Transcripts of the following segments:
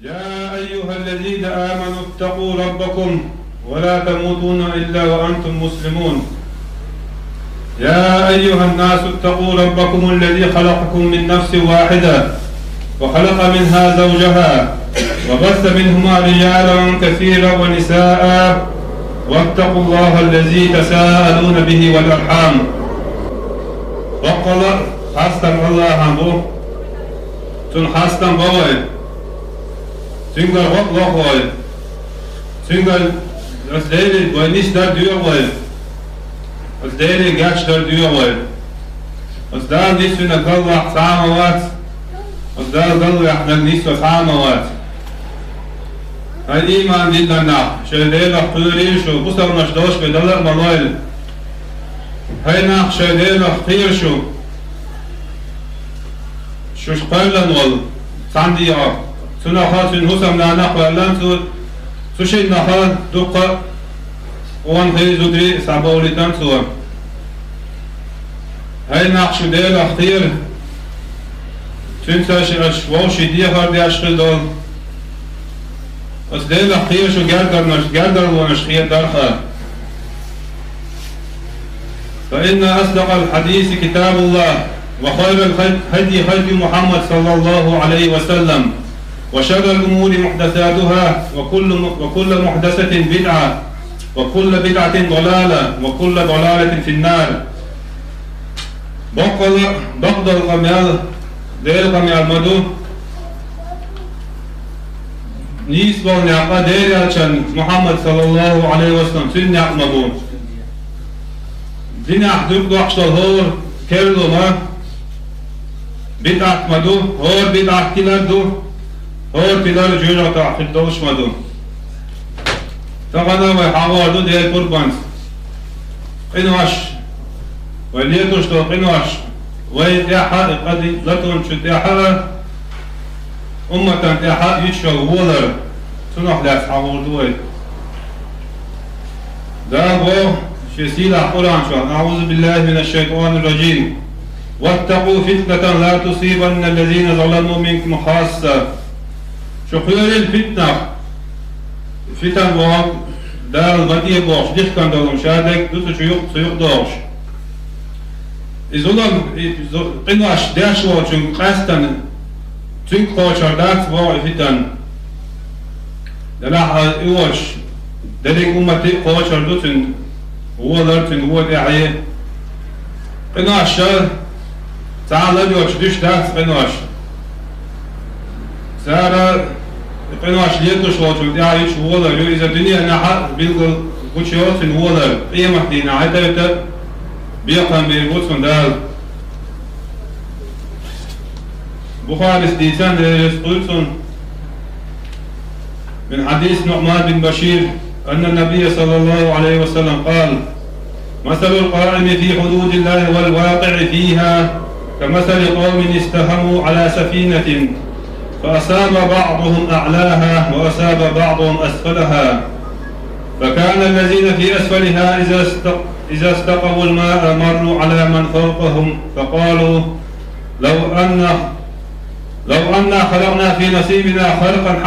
يا أيها الذين آمنوا اتقوا ربكم ولا تموتون إلا وأنتم مسلمون. يا أيها الناس اتقوا ربكم الذي خلقكم من نفس واحدة وخلق منها زوجها وبث منهما رجالا كثيرا ونساء واتقوا الله الذي تساءلون به والأرحام وقال حسن الله عنه حسن بوي Syngal rockloch Syngal als dele weil nicht da dür weil als dele gatsch da dür weil als da nicht in der Kallah samawat als da Kallah احنا nicht so samawat هاي إيمان لله شهدين اختيرين شو بصر نشدوش بدلق ملايل هاي ناخ شهدين اختير شو شقلن وال صندي سنخات من هسم نعنق واللان سوشي نخات دقة وان خي زدري سعبولي تنسوا هاي نقش ديل اختير تنساش اشواشي دي خاردي اشخل دول بس ديل اختير شو قردر ونشخير درخة فإن أصدق الحديث كتاب الله وخير الهدي هدي محمد صلى الله عليه وسلم وشر الأمور محدثاتها وكل محدثة بدعة وكل بدعة ضلالة وكل ضلالة في النار. بقض الغميال دير غميال مدو نيس بالنعقة دير عشان محمد صلى الله عليه وسلم سن نعق مبو دين أحدوك دوحش الهور كيرلو ما بدعة مدو هور بدعة كلا دو هور تدار جوجا تحت دوش مدو تقنا ويحاول دو ديال قربان قنواش وليتوش تو قنواش ويتيحا قد لتون شو تيحا أمة تيحا يتشو وولر سنح لاس حاول دوي دا بو شسيلة قرآن شو أعوذ بالله من الشيطان الرجيم واتقوا فتنة لا تصيبن الذين ظلموا منكم خاصة شو خير الفتنة فتن وهم دار غدية بوش ديش كان دولم شادك دوتو شيوخ دوش إذولم قنواش داش وشن قاستن تنك خوشر دات بوع فتن دلاح إيوش دلك أمتي خوشر دوتن هو لرتن هو داعي قنواش شار تعال لجوش ديش دات قنواش سارة قنواش ليتوش وشن داعي شو ولا إذا الدنيا نحا بيلقى كوشيوس ولا قيمة دينا عدالة بيقام بيربوطن دال بخاري ديسان يسقلتن من حديث نعمان بن بشير أن النبي صلى الله عليه وسلم قال مثل القائم في حدود الله والواقع فيها كمثل قوم استهموا على سفينة فأصاب بعضهم أعلاها وأصاب بعضهم أسفلها فكان الذين في أسفلها إذا استقوا الماء مروا على من فوقهم فقالوا لو أن خلقنا في نصيبنا خلقا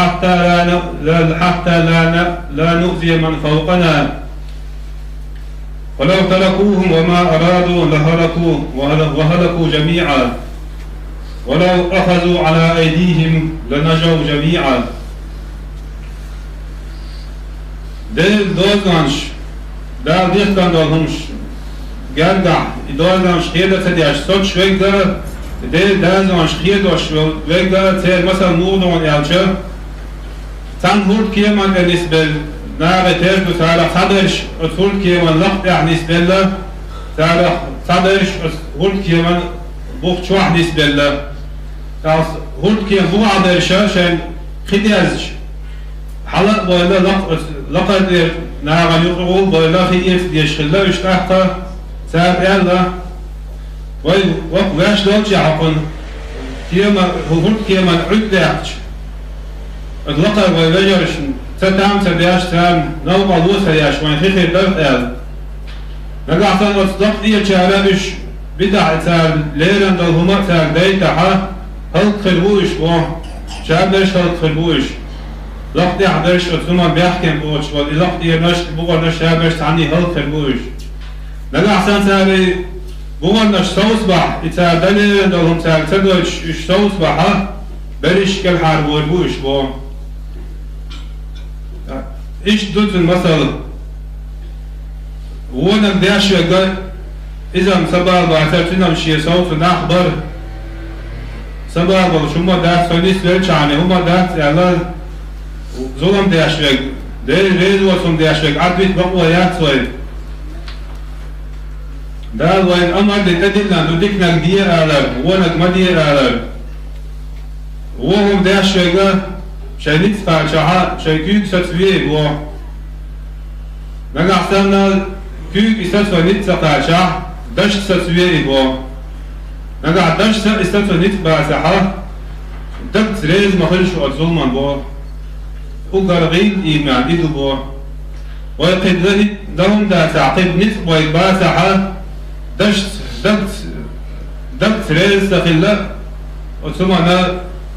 حتى لا نؤذي من فوقنا ولو تركوهم وما أرادوا لهلكوا وهلكوا جميعا ولو أخذوا على أيديهم لنجوا جميعا. دل دوزانش دال ديختان دولهمش گرگع دولانش خیرده تدیش صد شوک ده دل دازانش خیردوش وگ ده تیر مثلا موردون یالچه تن هورد که من نسبل ناغ تیر دو تالا خدرش اتفورد که من لخت نسبل تعرف صدرش هرد كيمان بوخت واحد يسبلا تعرف هرد كيمان بوعد الشاشة خديازش حلق ولا لقد نعم يقول ولا خيف يشغل وش تحت ساب يلا وقواش دوتش عقن كيما هرد كيمان عدتش اللقب ويجرش تتعم تبياش تام نوع لوسا ياش وين خيخي درقال نقع تان أصدق دي تشاربش بدع تال ليرن دل هما تال ديتا هل خلبوش و شابش هل خلبوش لقدي عبرش ثم بيحكم بوش ولقدي نش بقول نش شابش تعني هل خلبوش نقع تان تالي بقول نش توصبح يتال دليرن دل هم تال تدوش توصبح بريش كل حربور بوش و إيش دوت المثل وانا بديش يقول إذا مسبار بعثرتنا مشي صوت نخبر سبار شو ما دات سونيس بيرش عني هما دات يعني ظلم ديش يقول ريز وصم ديش يقول عدويت بقوة ياتسوي ده وين أمر دتدلنا نديكنا دير على وانا ما دير على وهم ديش يقول شيء نتفع شيء كيك ستفيه بوا نقع سامنا كيك استفع نتفع شع دش ستفيه بوا نقع دش استفع نتفع سحا دكت ريز مخلش وأتظلمان بوا وقرغين إيمان إيدو بوا ويقد لهم دا تعقيب نتفع ويقبا سحا دش دكت ريز تخلا وثم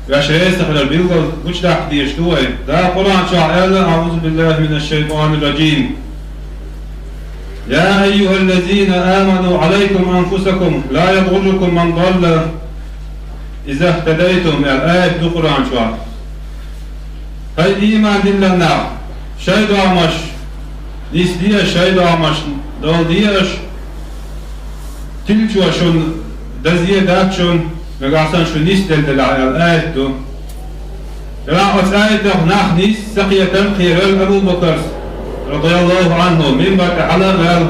وعشرين سخر البيوغل وش دا حدي يشتوه دا قرآن شعر أعوذ بالله من الشيطان الرجيم يا أيها الذين آمنوا عليكم أنفسكم لا يضركم من ضل إذا اهتديتم الآية دو قرآن شعر هاي إيمان دلنا شايد عمش نيس ديش شايد عمش دول ديش تلتوا شون دزيه داكشون نقعسان شو نيستل الآية دو رأس آية دو ناخ نيس سقية خير أبو بكر رضي الله عنه من بعد حلال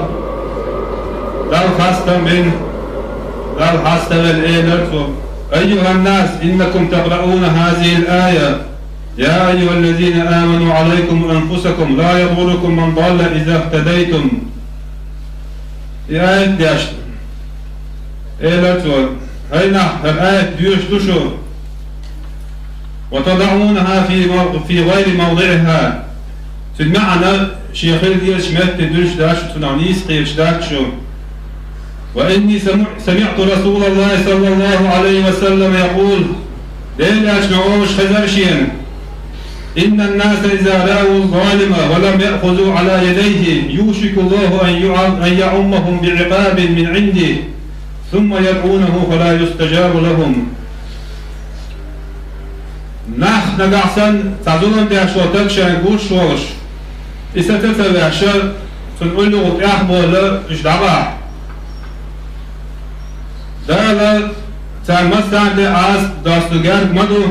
دال خاصة من دال خاصة الإيلرتو أيها الناس إنكم تقرؤون هذه الآية يا أيها الذين آمنوا عليكم أنفسكم لا يضركم من ضل إذا اهتديتم آية ديش إيلرتو هنا الآية ديوش تشو وتضعونها في غير موضعها تجمعنا شيخير ديش مات دوش داش تنعنيس قيش داكشو وإني سمعت رسول الله صلى الله عليه وسلم يقول دين أجمعوش خزرشين إن الناس إذا رأوا الظالم ولم يأخذوا على يديه يوشك الله أن يعمهم بعقاب من عنده ثم يدعونه فلا يستجاب لهم نح نقعسن تعدون دي عشواتك شانقوش شوش إذا تتبع شر تنقول له غطياح بولا إش دعبع ده لا تعمستان دي عاس داستوغارك مدو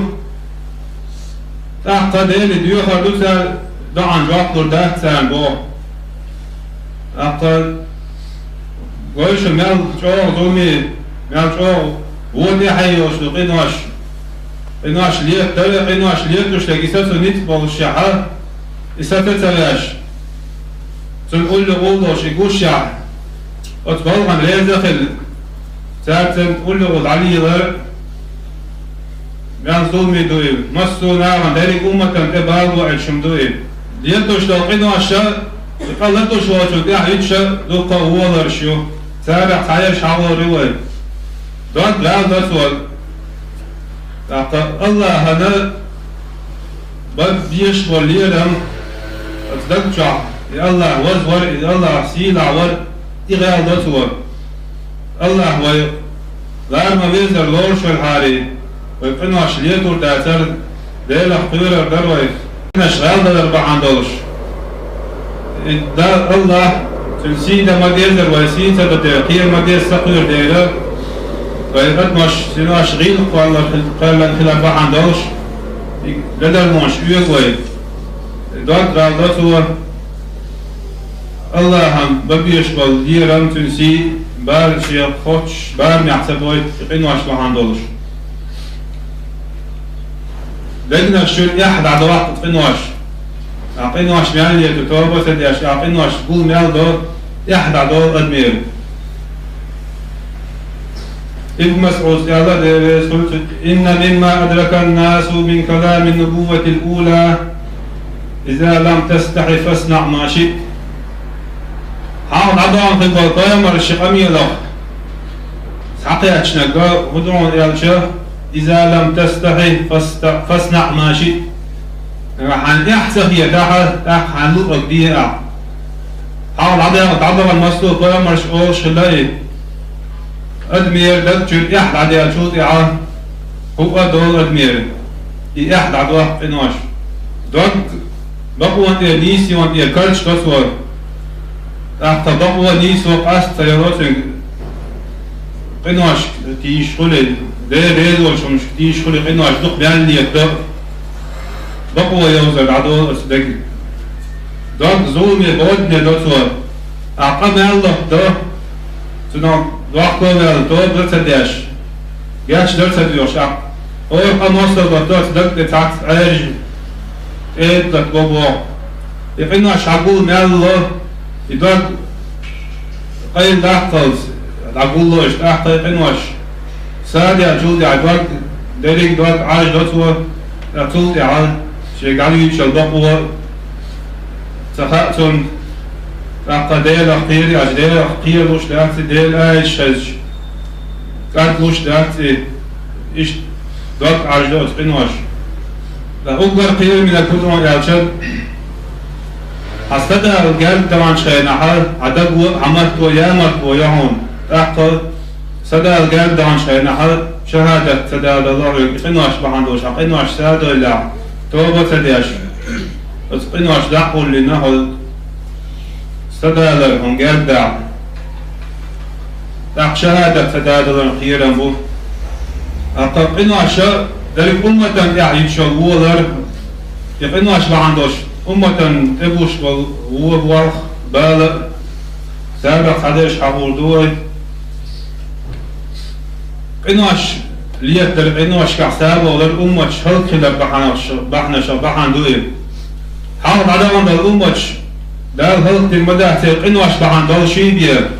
تحقا دي لديو خردو سال دعان جواب دردات سال بو أقل قويش مال شوق ظلمي مال شوق ودي حيوش قناش ليه تلي قناش ليه تشتكي ساتو نتبال الشحر إساتو تلاش تنقول له قولوش يقول شحر أتبالغن ليه دخل ساتن تقول له علي ذر مال ظلمي دوئل مستو نعم دارك أمة تبالغو عشم دوئل ليه تشتغل قناش قال لا تشوفوا ده هيتش دوقة هو درشوا سابع حياش حول رواي دوت لا دوت الله هذا بديش وليهم أتذكر يا الله وزور يا الله سيل عور إغال دوت الله وي لا ما بيزر لورش الحاري ويقنوا عشليته تأثر ده لحقير الدروي نشغال ده $4 ده الله تنسيدا ما دير ويسيتا بتأخير ما دير سقير ديره ويقد مش سناش غيل قال خلال $4 بدل مش يقوي دوت هو الله هم ببيش بالديرم تنسي بار شيء خوش بار محسبويت قنواش بهاندولش لقنا شو يحد على وقت قنواش قنواش مال يتوبة تديش قنواش قول مال دو يحد على دول أدمير ابن مسعود قال إن مما أدرك الناس من كلام النبوة الأولى إذا لم تستحي فاصنع ما شئت حاول عضوان في البلطاية مر الشقامية له حقيقة شنقا ودعون إلى إذا لم تستحي فاصنع ما شئت حان إحسا هي تاح حان لطرق ديها حاول عضوان المسلوط طاية مر شقول شلاي أدمير دكتور إحد عديها شوط إعان هو دول أدمير إحد عدوه قنواش دوك بقوا أنت نيسي وأنت كرش تصور تحت بقوا نيس وقاس تيارات قنواش تيش خلي ده وشمش تيش خلي قنواش دوك بيان لي يقدر بقوا يوزر عدو أصدق دوك زومي بودني تصور أعقم الله ده تنام وقت ما تو درس جاش درس ديوش أول خمسة بدرس دك تعت عاج دك بابا يقينا شعبول مال الله يدك قيل دحتز عقول الله إيش دحت يقيناش سادي عجول يعدك دريك دك عاج دكتور عطول يعال شيء قالي شل بابا تخاتون ديل أخير أجديل أخير لوش داعتي ديل أيش هج كات لوش داعتي إيش دوك عجدوت قنواش لا أقدر قيل من الكل يالشد حسدا الجال طبعا شيء نحل عدد عمرت ويامرت ويهون تحت سدا الجال طبعا شيء نحل شهادة سدا الله قنواش بهندوش قنواش سدا لا توبة سداش بس قنواش دحول لنهل سداد هنجال دع دع شهادة سداد الخير أبو أقنوا عشاء ذلك أمة يعني شغولر يقنوا عشاء عندوش أمة تبوش والورخ بالغ سابق حدش حبور دوي قنوا عش ليتر قنوا عش كحساب ولا الأمة شهر كلا بحنا دوي حاول عدم الأمة ده الهلق المدى تلقينه أشبعان دول شيء بيه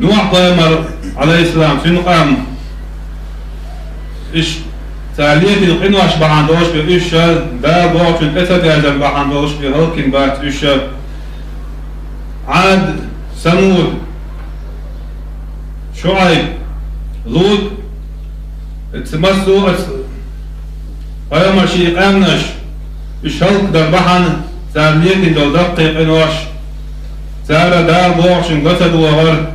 نوح قيمر عليه السلام في نقام إيش تاليه تلقينه أشبعان دوش بيه إيش ده بوعشن أسد يزن بحان دوش بيه هلق بات إيش عاد ثمود شعيب لوط اتمسوا قيمر شيء قامنش إيش هلق در بحان ساليتي دو دقيق إنواش سالة دار بوعشن قصد وغر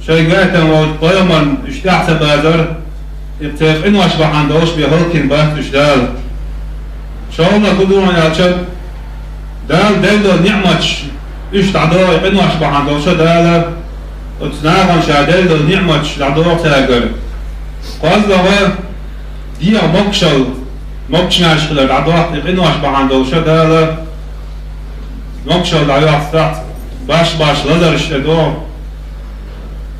شي قاعتا وطيما اشتحسب هذر يبتيق إنواش بحان دوش بيهلكن بات اشدال شاء الله كدوما يالشد دال ديلو نعمتش إيش تعدوه إنواش بحان دوش دالا وتناغن شاديلو نعمتش تعدوه تاقر قاز لغا ديا مكشناش خلال تعدوه إنواش بحان دوش دالا مكشل على استات باش لازر اشتدو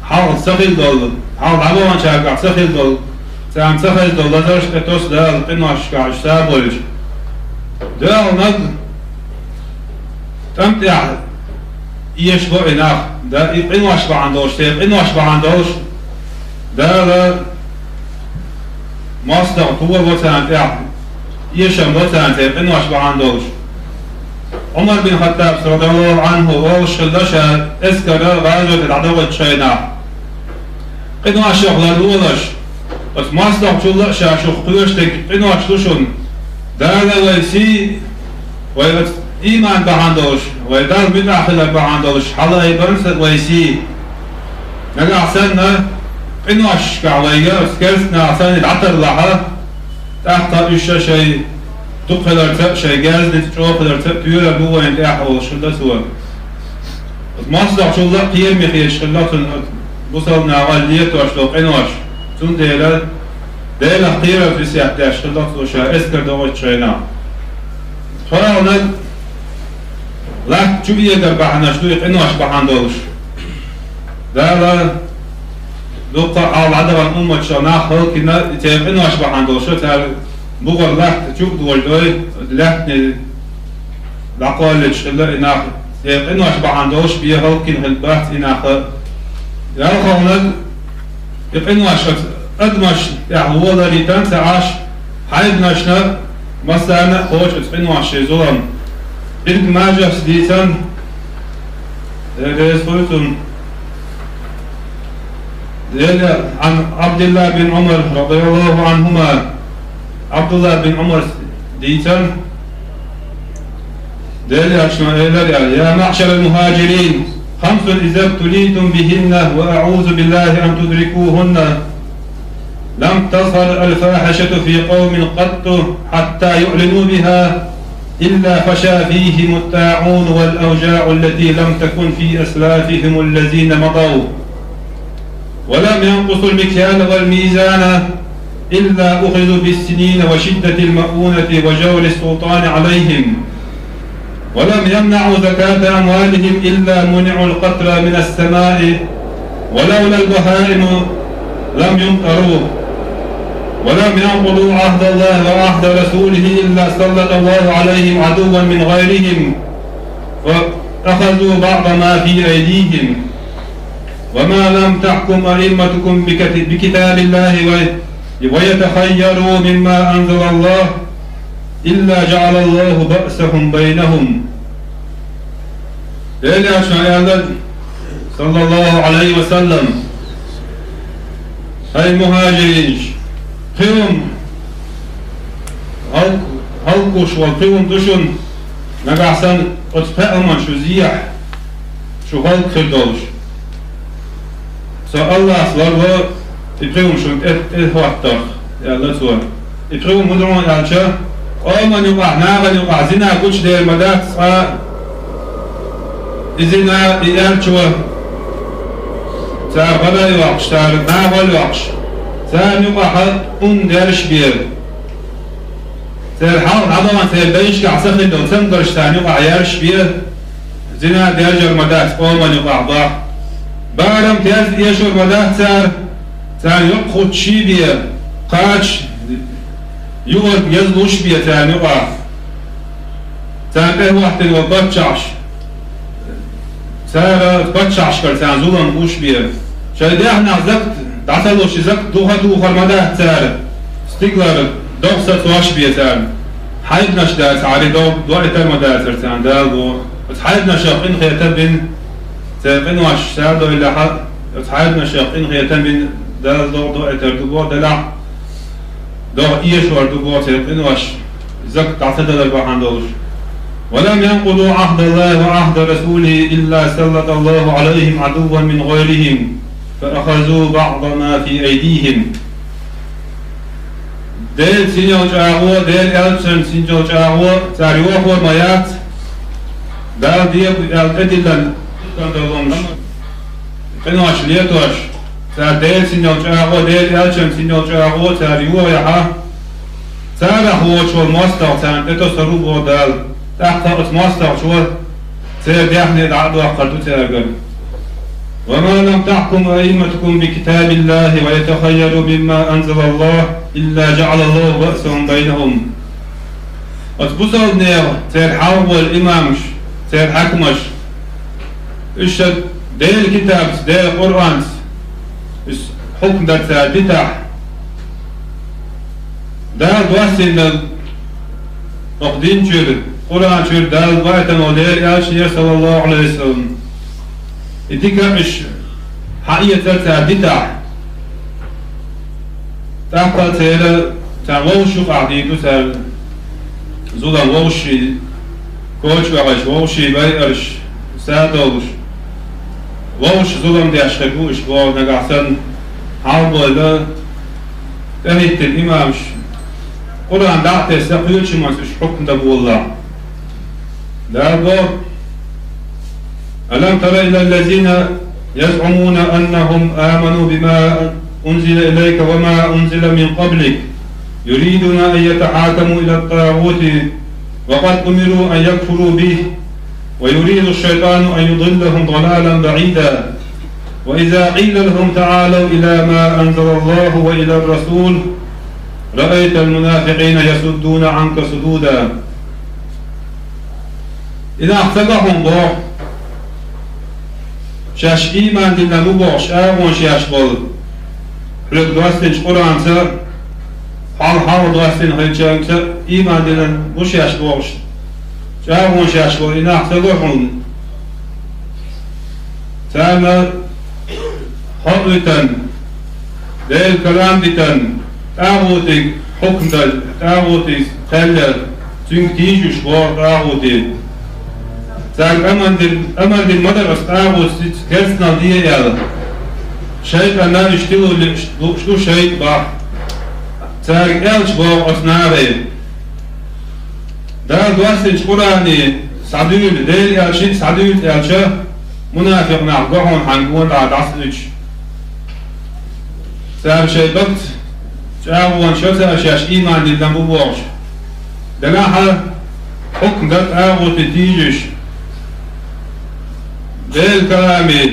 حاول سخيل دول حاول عبوان شاقع سخيل دول سام سخيل دول لازر اشتدوس دال قناش كاش سابولج دال نق تمتع إيش بو إناخ دا قناش بعندوش تيب قناش بعندوش دال ماستر طول وتمتع إيشم وتمتع قناش بعندوش عمر بن الخطاب رضي الله عنه وش خلشة اسكر غازوة العدوة شينا قنوا الشغل الأولش بس ما استطاع شو لشة شو خلشتك قنوا شلشون دالا ويسي ويبت إيمان بعندوش ويدال من أخلاق بعندوش حلا يبرس ويسي نقع سنة قنوا شكعوية سكرسنا سنة العطر لها تحت إيش شيء تقدر شيء جاز تقدر تقول أبوه أنت أحوال شلة سوا ما استطاع شو لا قيم يخيش شلة بوصلنا على ليت واشلو قنواش تون ديلا قيرة في سياحة شلة وشا إسكر دوت شينا خلاص لا شو يقدر بحنا شو يقنوا أش بحنا دولش ده دوقة على عدوان أمة شناخ هل كنا تقنوا أش بحنا دولش تال بقول لا شوف دول لا لقول الشغلة إناخ تقنوا أش بحنا دولش بيه هل كن هالبحث إناخ يا خالد يقنوا أش أدمش يعني هو ذا ريتان تعاش حيد نشنا مثلا خوش تقنوا أش زلم ابن ماجه سديسان رسولتون عن عبد الله بن عمر رضي الله عنهما عبد الله بن عمر ديسان يا معشر المهاجرين 5 إذا ابتليتم بهن وأعوذ بالله أن تدركوهن لم تصل الفاحشة في قوم قط حتى يعلنوا بها إلا فشى فيهم الطاعون والأوجاع التي لم تكن في أسلافهم الذين مضوا ولم ينقصوا المكيال والميزان إلا أخذوا بالسنين وشدة المؤونة وجور السلطان عليهم ولم يمنعوا زكاة أموالهم إلا منعوا القطر من السماء ولولا البهائم لم يمطروا ولم ينقضوا عهد الله وعهد رسوله إلا سلط الله عليهم عدوا من غيرهم فأخذوا بعض ما في أيديهم وما لم تحكم أئمتكم بكتاب الله ويتخيروا مما أنزل الله إلا جعل الله بأسهم بينهم صلى الله عليه وسلم هاي مهاجرين قيوم هلقش والقيوم دشن نقعسن اتفاهمن شو زيح شو هلق خلدوش سأل الله صلى يقيوم شو اتهواتر يا الله سوى يقيوم مدرون يالشا من يقع ناغن يقع زنا كوش دير مدات إذنا يالشوا سار غدا يوقش سار ناغل يوقش سار يقع حد ديرش بير سار حاول عضوان سار بيش كعسخن دو تنقرش سار يقع يارش بير زنا ديرجر مدات من يقع ضاح بارم تياز يشور مدات سار يقخد شي بير قاش يقول يزلوش بيه تاني وقع تاني واحد وبتشعش سار بتشعش كل تاني زولن وش بيه شايده احنا زكت تعتلوش زكت دوخر مداه تاني استقلال دوخسة واش بيه تاني حيدنا شدات علي دوائي تاني مداه تاني دالو حيدنا شاقين خيطان بين تاني واش سار دو إلا حد حيدنا شاقين خيطان بين دال دوائي تاني دلع دو إيش وردو قوتي إنواش زك تعتدل البحندوش ولم ينقضوا عهد الله وعهد رسوله إلا سلط الله عليهم عدوا من غيرهم فأخذوا بعض ما في أيديهم ديل سينيو جاغو ديل ألسن سينيو جاغو تاريوه ورميات دال ديب الأدلة كندلومش إنواش ليتوش تار ديل سينيو جاغو ديل ألسن سينيو جاغو تاريوه يحا تار هو شو المستوى تان تتو سروبو دال تحت المستوى شو تار ديحني دعدو أقلتو تارقل وما لم تحكم أئمتكم بكتاب الله ويتخيروا مما أنزل الله إلا جعل الله بأسهم بينهم أتبصوا النير تار حاول الإمامش تار حكمش إيش ديل كتاب ديل قرآن حكم ده بتاع دال دواسين أقدين شر قرآن شر دال بايتن ودير ياشي صلى الله عليه وسلم إتيكا مش حقيقة بتاع تاقل تيلا تاوشو قاعدين تسال زولا ووشي كوش وغش ووشي بايرش سادوش ووش زولم دي أشخبوش بو نقعسن حالبو إلا تهيت الإمامش قرآن دعته سقيل شمس حكم دبو الله لا بور ألم تر إلى الذين يزعمون أنهم آمنوا بما أنزل إليك وما أنزل من قبلك يريدون أن يتحاكموا إلى الطاغوت وقد أمروا أن يكفروا به ويريد الشيطان أن يضلهم ضلالا بعيدا. وإذا قيل لهم تعالوا إلى ما أنزل الله وإلى الرسول رأيت المنافقين يسدون عنك سدودا. إذا احتقهم بوح شاش إيمان دلنا نبوش آغون شاش بول حلق دوستنش قرآن سا حال دوستن خيلشان سا إيمان دلنا بوشاش بوش شاغون شاش بول إذا احتقهم تاما حقوتن ديل كلام ديتن آغوتك حكم دل آغوتك خلال تنك تيجوش بور آغوتك تاك أمر دل مدرس آغوتك كرسنا دي يالا شيء أنا اشتلو شتو شيء باح تاك إلش بور أصنابي دال دوستنش قراني سعدول ديل إلشي سعدول إلشا منافق نعقوهم حنقول على عصرش سأل شيء بقت شاوان شوزا شاش إيمان للدم بوش دلاحة حكم قد آغو تتيجش ديل كلامي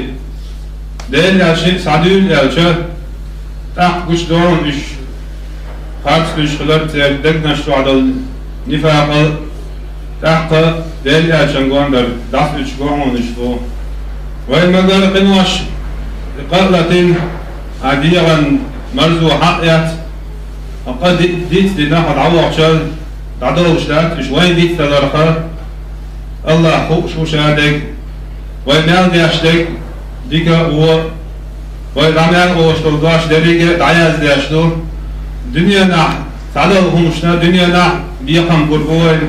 ديل يالشي سعدول يالشا تحت قش دورن إش خارج قش خلط دقنا شو عدل نفاق تحت ديل يالشان قواندر داس إش قوان إشتو وإن قال قنواش قرلة عديرا مرزو حقيات وقد ديت دينا قد عوض شال تعدلوا شلات شوين ديت تدرخا الله خوش وشادك وإن يالدي أشتك ديكا هو وإن عميان هو شتلداش دريكا دعياز دي أشتو دنيا نح تعدلهم شنا دنيا نح بيقام قربوين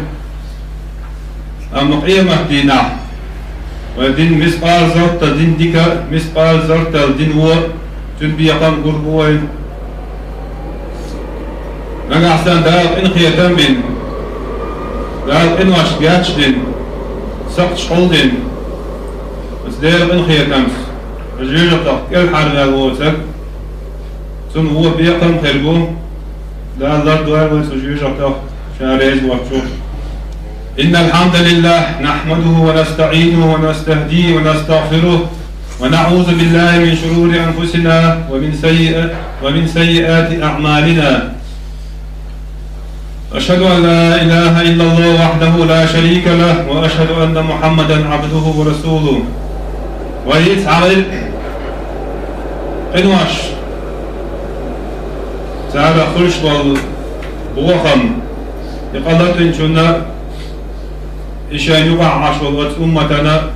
أما قيمة دينا ودين مسقال زرت دين ديكا مسقال زرت دين هو تنبي يقام قربوين نجا أحسن دار إن خيتم بين دار إن واش بياتش دين سقط شغل دين بس دار إن خيتمس رجيجة كل حرنا هو سك سن هو بيقام خربو دار زرت دوار وسجيجة شاريز وقتشوف إن الحمد لله نحمده ونستعينه ونستهديه ونستغفره ونعوذ بالله من شرور أنفسنا ومن سيئات أعمالنا. أشهد أن لا إله إلا الله وحده لا شريك له وأشهد أن محمدا عبده ورسوله. ويتعامل قنواش تعالى خلش بالوخم يقلت شنا إشان يقع عشر أمتنا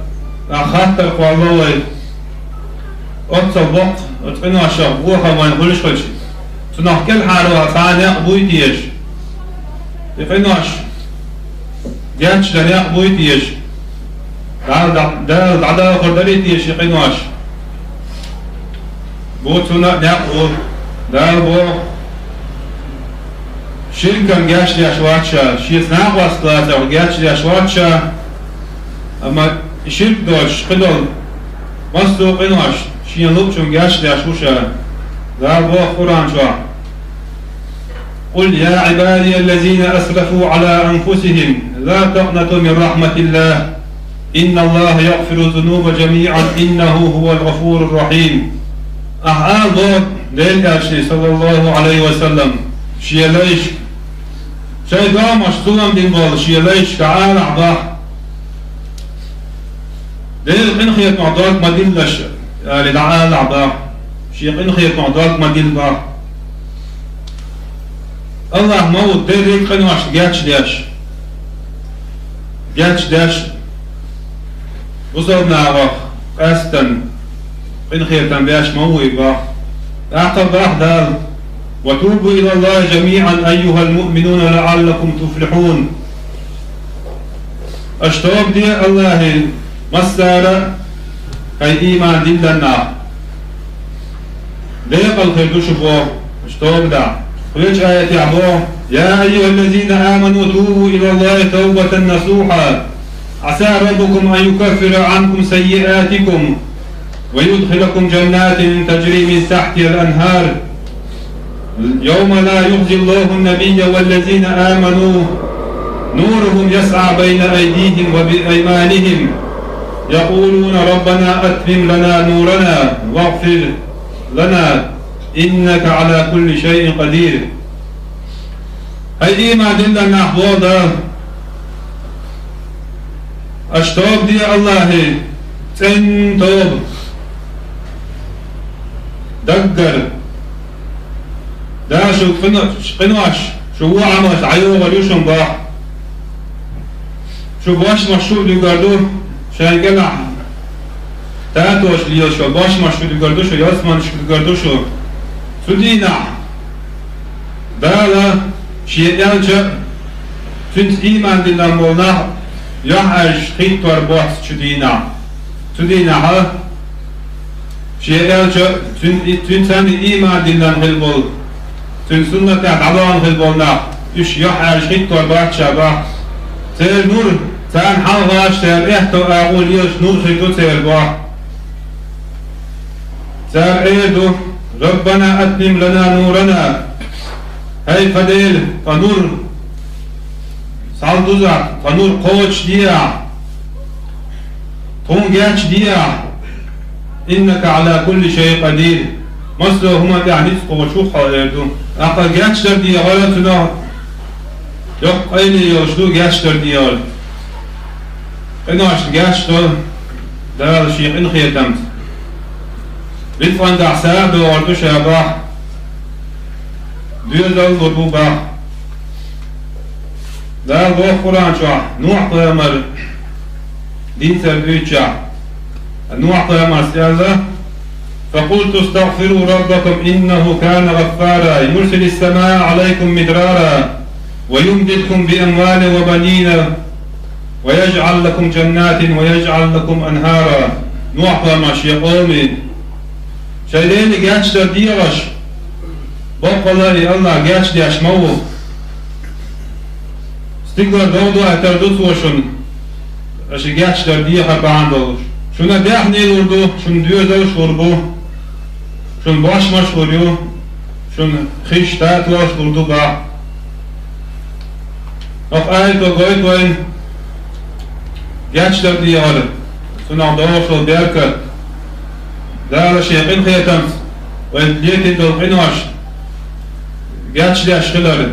أخذت والله أتصبط أتقنوا الشر وخم وين خلش خلش تنح كل حالة ثانية بويتيش يقناش جاتش ثانية بويتيش دا عدا خردريتيش يقناش بوتنا نقول دا بو شركة جاش لي أشواتشا شيء ناق واسطة أو جاش لي أشواتشا أما شرك دوش قدر مصدو قناش شيء لبشون جاش لي أشوشا ذا بو قرآن شوا قل يا عبادي الذين أسرفوا على أنفسهم لا تقنطوا من رحمة الله إن الله يغفر الذنوب جميعا إنه هو الغفور الرحيم. أحال ضوء ديل أشي صلى الله عليه وسلم شيء ليش شيء قام أشتوام دين بول شيء ليش كعال عباه ديل قنخية معضاك ما دين لش لدعال عباه شيء قنخية معضاك ما دين باه الله موت ديل قنواش جاتش داش وصلنا عباه قاستن قنخية تنبياش موي باه أعقب باه دال وتوبوا إلى الله جميعا أيها المؤمنون لعلكم تفلحون. أشتوب دي الله مسارة كي إيمان دين لنا ديق الخير شبوه أشتوب دا خلج آية عبوه يا أيها الذين آمنوا توبوا إلى الله توبة نصوحا عسى ربكم أن يكفر عنكم سيئاتكم ويدخلكم جنات تجري من تحتها الأنهار يوم لا يخزي الله النبي والذين آمنوا نورهم يسعى بين أيديهم وبأيمانهم يقولون ربنا أتمم لنا نورنا واغفر لنا إنك على كل شيء قدير. هاي إيمان دلنا نحوضا أشتوب دي الله تنتوب دقر دا شو قنواش شو عمل عيو وليشن باح شو باش مشروع لقردو شاين قلع تاتوش ليو شو باش مشروع لقردو شو ياسمان شو لقردو شو دينا دالا شيء يالجا تنت إيمان دينا مولنا يحرج خيط وربوحت شو دينا ها شيء يالجا تنتاني إيمان دينا هلبول تن سنة تعبان هلبولنا إيش يحرج خيط وربوحت شابه تير نور تان حالغاش تير إحتو أقول يوش نور خيطو تير بوح تير إيدو ربنا أتمم لنا نورنا هاي فديل فنور صالدوزا فنور قوش ديا تونجاتش ديا إنك على كل شيء قدير مصر هما يعني قوشو خالدو أقل جاتش در ديا غلطنا يق أيني يوشدو جاتش در ديا إناش جاتش در دار شيء إن خيتمت بيتفان دعساب وردو شابه ديال الضبوبة دار بو قرآن شا نوح قيامر دين تربيت شا نوح قيامر سيازة فقلت استغفروا ربكم إنه كان غفارا يرسل السماء عليكم مدرارا ويمددكم بأموال وبنين ويجعل لكم جنات ويجعل لكم أنهارا نوح قيامر يا قومي شايلين جاتش ديرش بقى الله جاتش دي أشموه استقدر دودو اعتردوت وشن أشي جاتش در دي خربان دوش شنا ديح نيلوردو شن ديو دوش وربو شن باش مشغوليو شن خيش تات واش وردو با أخ آيت وقويت وين جاتش در دي غالب سنع دوش والبيركت دار شيقين خيتمت وين ليتي دوقينوش جاتش دي أشخلر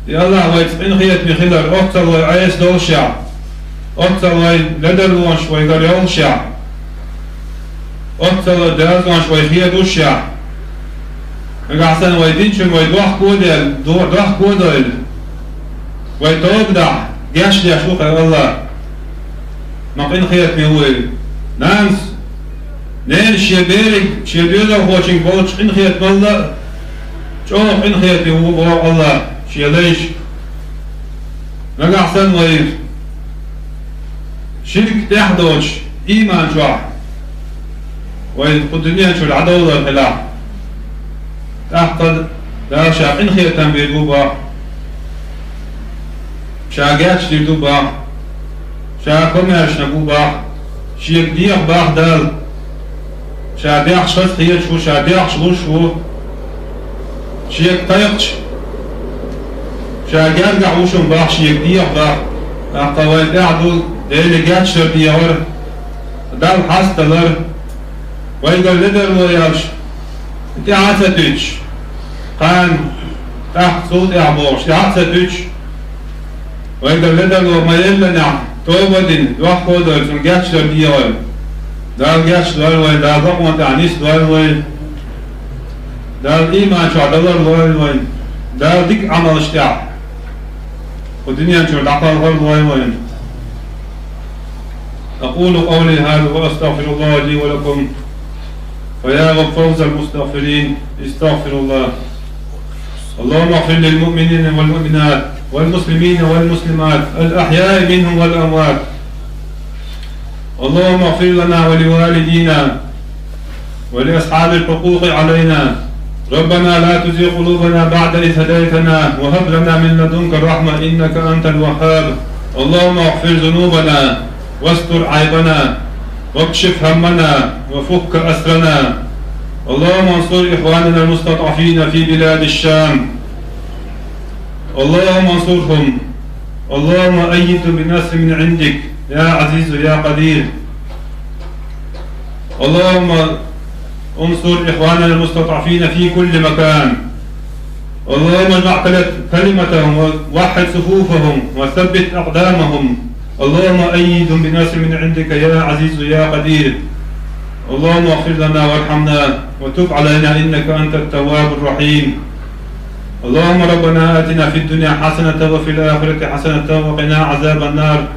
يا الله ويتقين خيت بخلر أكتر ويعيس دوشع أكتر ويلدر وانش ويقريون شع أكتر ويدرز وانش ويخيد وشع مقعسن ويدينشن ويدوح كودل دوح كودل ويتوبدع جاتش دي أشوق يا الله مقين خيت بيهوي نانس نين شيبيرك شيبيرك خوشين بولش قين خيت بالله شوف إن خيتي هو الله شيء ليش نقع سن وير شرك تحدوش إيمان شوع وين قدنيا شو العدو الخلاع تحقد لا شاق إن خيتهم بيدوبا شاقاتش ديدوبا شاقوم يشنبوبا شيك ديق باخ دال شاديق شخص خير شو شاديق شو شيك طيقش شاقار قعوشن باح شيك ديق باح اقوال قعدو ديلي قاتش در ديور دال حاس تلر ويقول لدر ويالش انت عاسة تيش قان تحت صوت اعبوش انت عاسة تيش ويقول لدر وميل لنا توبدين دوح قودر سن قاتش در ديور دال قاتش در وين دال ضقوان تعنيس در وين دال إيمان شو عدلر وين دال ديك عمل اشتاع والدنيا شو العقل وين أقول قولي هذا وأستغفر الله لي ولكم فيا رب فوز المستغفرين استغفر الله. اللهم اغفر للمؤمنين والمؤمنات والمسلمين والمسلمات الأحياء منهم والأموات. اللهم اغفر لنا ولوالدينا ولأصحاب الحقوق علينا. ربنا لا تزغ قلوبنا بعد إذ هديتنا وهب لنا من لدنك الرحمة إنك أنت الوهاب. اللهم اغفر ذنوبنا واستر عيبنا واكشف همنا وفك أسرنا. اللهم انصر إخواننا المستضعفين في بلاد الشام. اللهم انصرهم اللهم أيد بنصر من عندك يا عزيز يا قدير. اللهم انصر إخواننا المستضعفين في كل مكان. اللهم اجمع كلمتهم ووحد صفوفهم وثبت أقدامهم. اللهم أيد بنصر من عندك يا عزيز يا قدير. اللهم اغفر لنا وارحمنا وتب علينا إنك أنت التواب الرحيم. اللهم ربنا آتنا في الدنيا حسنة وفي الآخرة حسنة وقنا عذاب النار.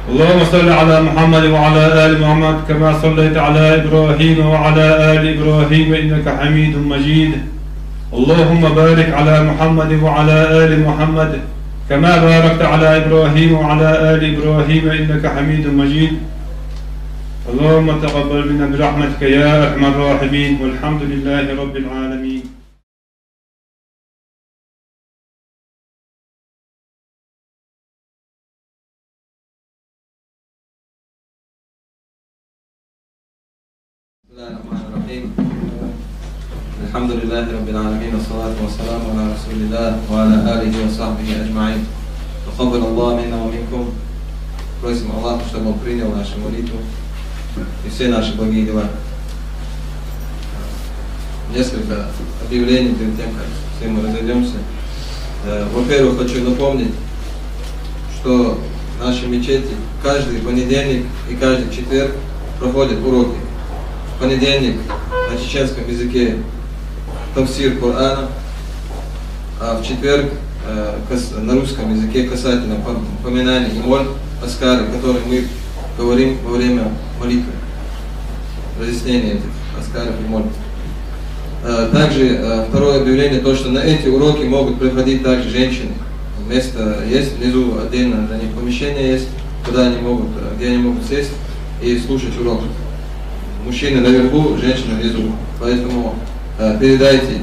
اللهم صل على محمد وعلى آل محمد كما صليت على إبراهيم وعلى آل إبراهيم إنك حميد مجيد. اللهم بارك على محمد وعلى آل محمد كما باركت على إبراهيم وعلى آل إبراهيم إنك حميد مجيد. اللهم تقبل منا برحمتك يا أرحم الراحمين والحمد لله رب العالمين. بسم الله الرحمن الرحيم. الحمد لله رب العالمين والصلاة والسلام على رسول الله وعلى آله وصحبه أجمعين. تقبل الله منا ومنكم. Просим Аллаха, чтобы Он принял нашу молитву и все наши благие дела. Несколько объявлений перед тем, как все мы разойдемся. Во-первых, хочу напомнить, что в нашей мечети каждый понедельник и каждый четверг проходят уроки. В понедельник на чеченском языке тафсир Корана, а в четверг на русском языке касательно поминаний и молитв, аскары, которые мы говорим во время молитвы, разъяснение этих аскаров и молитв. Также второе объявление, то, что на эти уроки могут приходить также женщины. Место есть, внизу отдельно для них помещение есть, куда они могут, где они могут сесть и слушать урок. Мужчины наверху, женщины внизу. Поэтому передайте,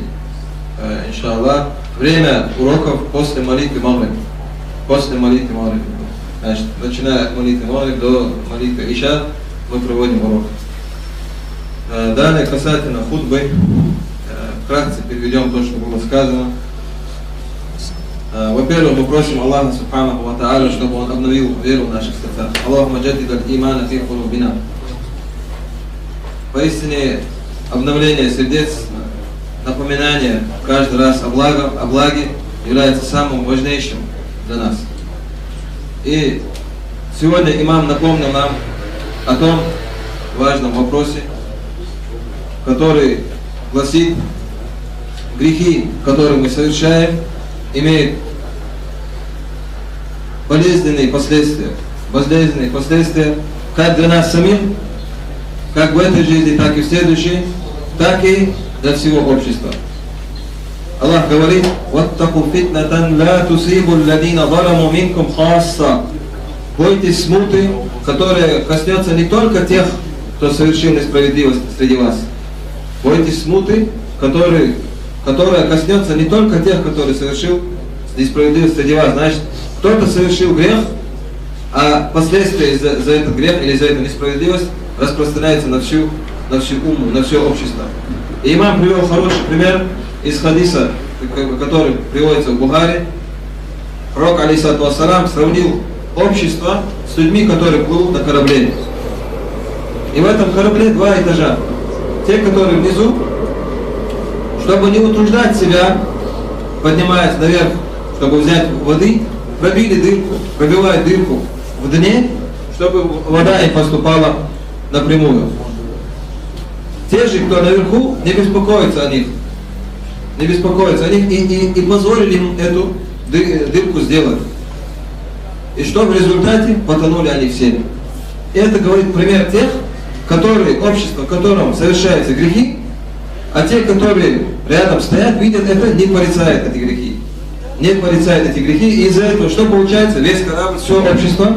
иншаллах, время уроков после молитвы Магриб. После молитвы Магриб. Значит, начиная от молитвы Магриб до молитвы Иша мы проводим урок. Далее, касательно хутбы, вкратце переведем то, что было сказано. Во-первых, мы просим Аллаха Субханаху ва Тааля, чтобы Он обновил веру в наших сердцах. Аллахумма джаддид аль-имана фи кулубина. Поистине, обновление сердец, напоминание каждый раз о благе является самым важнейшим для нас. И сегодня имам напомнил нам о том важном вопросе, который гласит: грехи, которые мы совершаем, имеют болезненные последствия как для нас самих, как в этой жизни, так и в следующей, так и для всего общества. Аллах говорит: «Ваттаку фитнатан ла тусибу алладина заламу минкум хасса». Бойтесь смуты, которая коснется не только тех, кто совершил несправедливость среди вас. Бойтесь смуты, которая коснется не только тех, которые совершил несправедливость среди вас. Значит, кто-то совершил грех, а последствия за этот грех или за эту несправедливость распространяется на всю умму, на все общество. И имам привел хороший пример из хадиса, который приводится в Бухари. Пророк, алейхиссалату вассалам, сравнил общество с людьми, которые плывут на корабле. И в этом корабле два этажа. Те, которые внизу, чтобы не утруждать себя, поднимаясь наверх, чтобы взять воды, пробивают дырку в дне, чтобы вода не поступала напрямую. Те же, кто наверху, не беспокоятся о них. И позволили им эту дырку сделать. И что в результате? Потонули они все. И это говорит пример тех, общество, в котором совершаются грехи, а те, которые рядом стоят, видят это, не порицают эти грехи. И из-за этого что получается? Весь корабль, все общество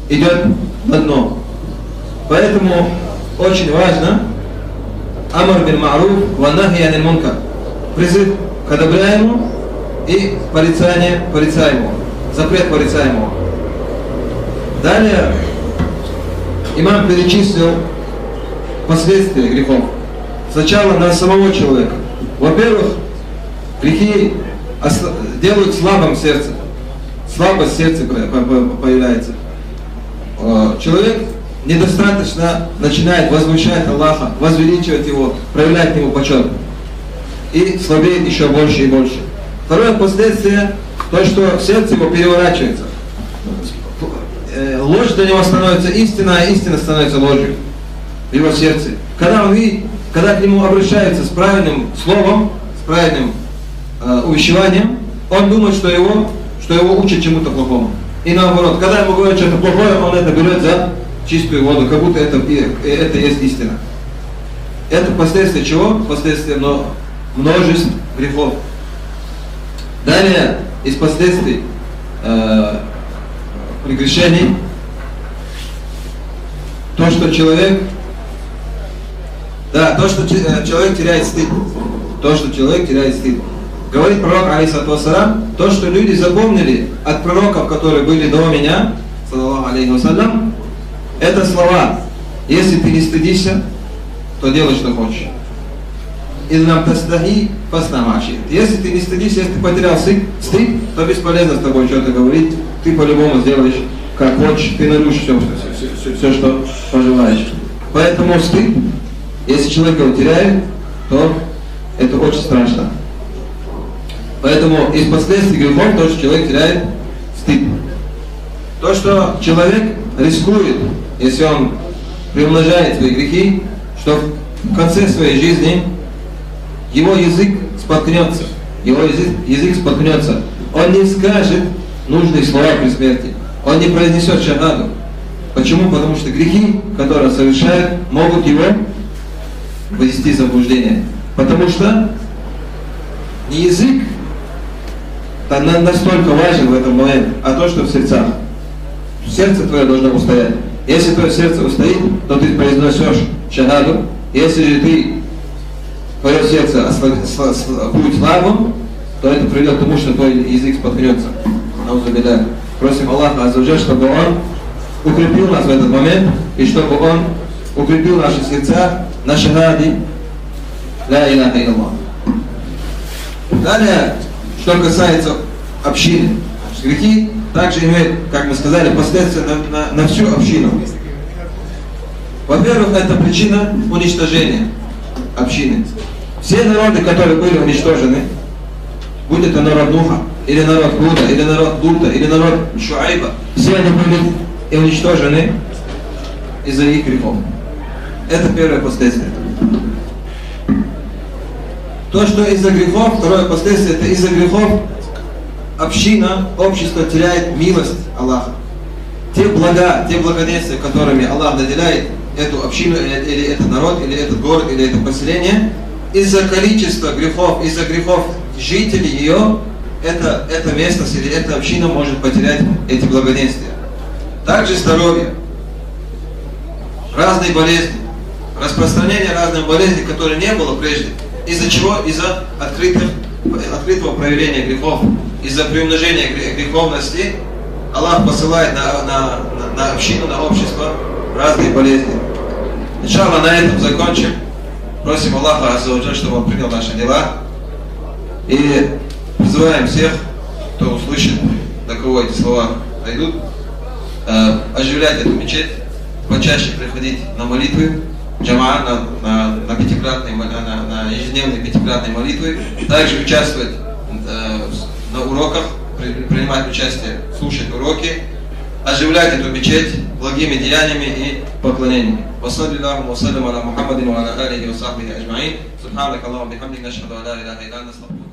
идет на дно. Поэтому очень важно амар бин ма'руф ва нахи аниль мункар. Призыв к одобряемому и порицание порицаемого. Запрет порицаемого. Далее имам перечислил последствия грехов. Сначала на самого человека. Во-первых, грехи делают слабым сердце. Слабость в сердце появляется. Человек недостаточно начинает возвышать Аллаха, возвеличивать Его, проявлять к Нему почет. И слабеет еще больше и больше. Второе последствие, то, что сердце его переворачивается. Ложь для него становится истина, а истина становится ложью в его сердце. Когда он видит, когда к нему обращаются с правильным словом, с правильным увещеванием, он думает, что его учат чему-то плохому. И наоборот, когда ему говорят что-то плохое, он это берет за чистую воду, как будто это есть истина. Это последствия чего? Последствия множеств грехов. Далее, из последствий прегрешений, то, что человек теряет стыд. То, что человек теряет стыд. Говорит пророк, алейхиссалату вассалам, то, что люди запомнили от пророков, которые были до меня, саллаллаху алейхи вассалям, это слова: если ты не стыдишься, то делай, что хочешь. Если ты не стыдишься, если ты потерял стыд, то бесполезно с тобой что-то говорить. Ты по-любому сделаешь, как хочешь, ты нарушишь все, что пожелаешь. Поэтому стыд, если человек его теряет, то это очень страшно. Поэтому из последствий грехов то, что человек теряет стыд. То, что человек рискует, если он приумножает свои грехи, что в конце своей жизни его язык споткнется. Он не скажет нужные слова при смерти. Он не произнесет шахаду. Почему? Потому что грехи, которые он совершает, могут его ввести в заблуждение. Потому что не язык настолько важен в этом моменте, а то, что в сердцах. Сердце твое должно устоять. Если твое сердце устоит, то ты произнесешь шахаду. Если же твое сердце будет слабым, то это приведет к тому, что твой язык споткнется. Просим Аллаха азза-ва-джаль, чтобы Он укрепил нас в этот момент, и чтобы Он укрепил наши сердца на шахаде ля иляха илlallah. Далее, что касается общины. Грехи также имеют, как мы сказали, последствия на всю общину. Во-первых, это причина уничтожения общины. Все народы, которые были уничтожены, будь это народ Нуха, или народ Гуда, или народ Лута, или народ Шуайба, все они были и уничтожены из-за их грехов. Это первое последствие. То, что из-за грехов, второе последствие, это из-за грехов община, общество теряет милость Аллаха. Те блага, те благоденствия, которыми Аллах наделяет эту общину, или этот народ, или этот город, или это поселение, из-за количества грехов, из-за грехов жителей ее, это местность или эта община может потерять эти благоденствия. Также здоровье, разные болезни, распространение разных болезней, которые не было прежде. Из-за чего? Из-за открытого проявления грехов, из-за приумножения греховности Аллах посылает на общину, на общество разные болезни. Иншаллах, на этом закончим. Просим Аллаха азза-ва-джаль, чтобы Он принял наши дела. И призываем всех, кто услышит, до кого эти слова дойдут, оживлять эту мечеть, почаще приходить на молитвы, джама, на ежедневные пятикратные молитвы, также участвовать на уроках, принимать участие, слушать уроки, оживлять эту мечеть благими деяниями и поклонениями. وصلى الله وسلم على محمد وعلى آله وصحبه أجمعين. سبحانك اللهم وبحمدك نشهد أن لا إله إلا أنت نستغفرك.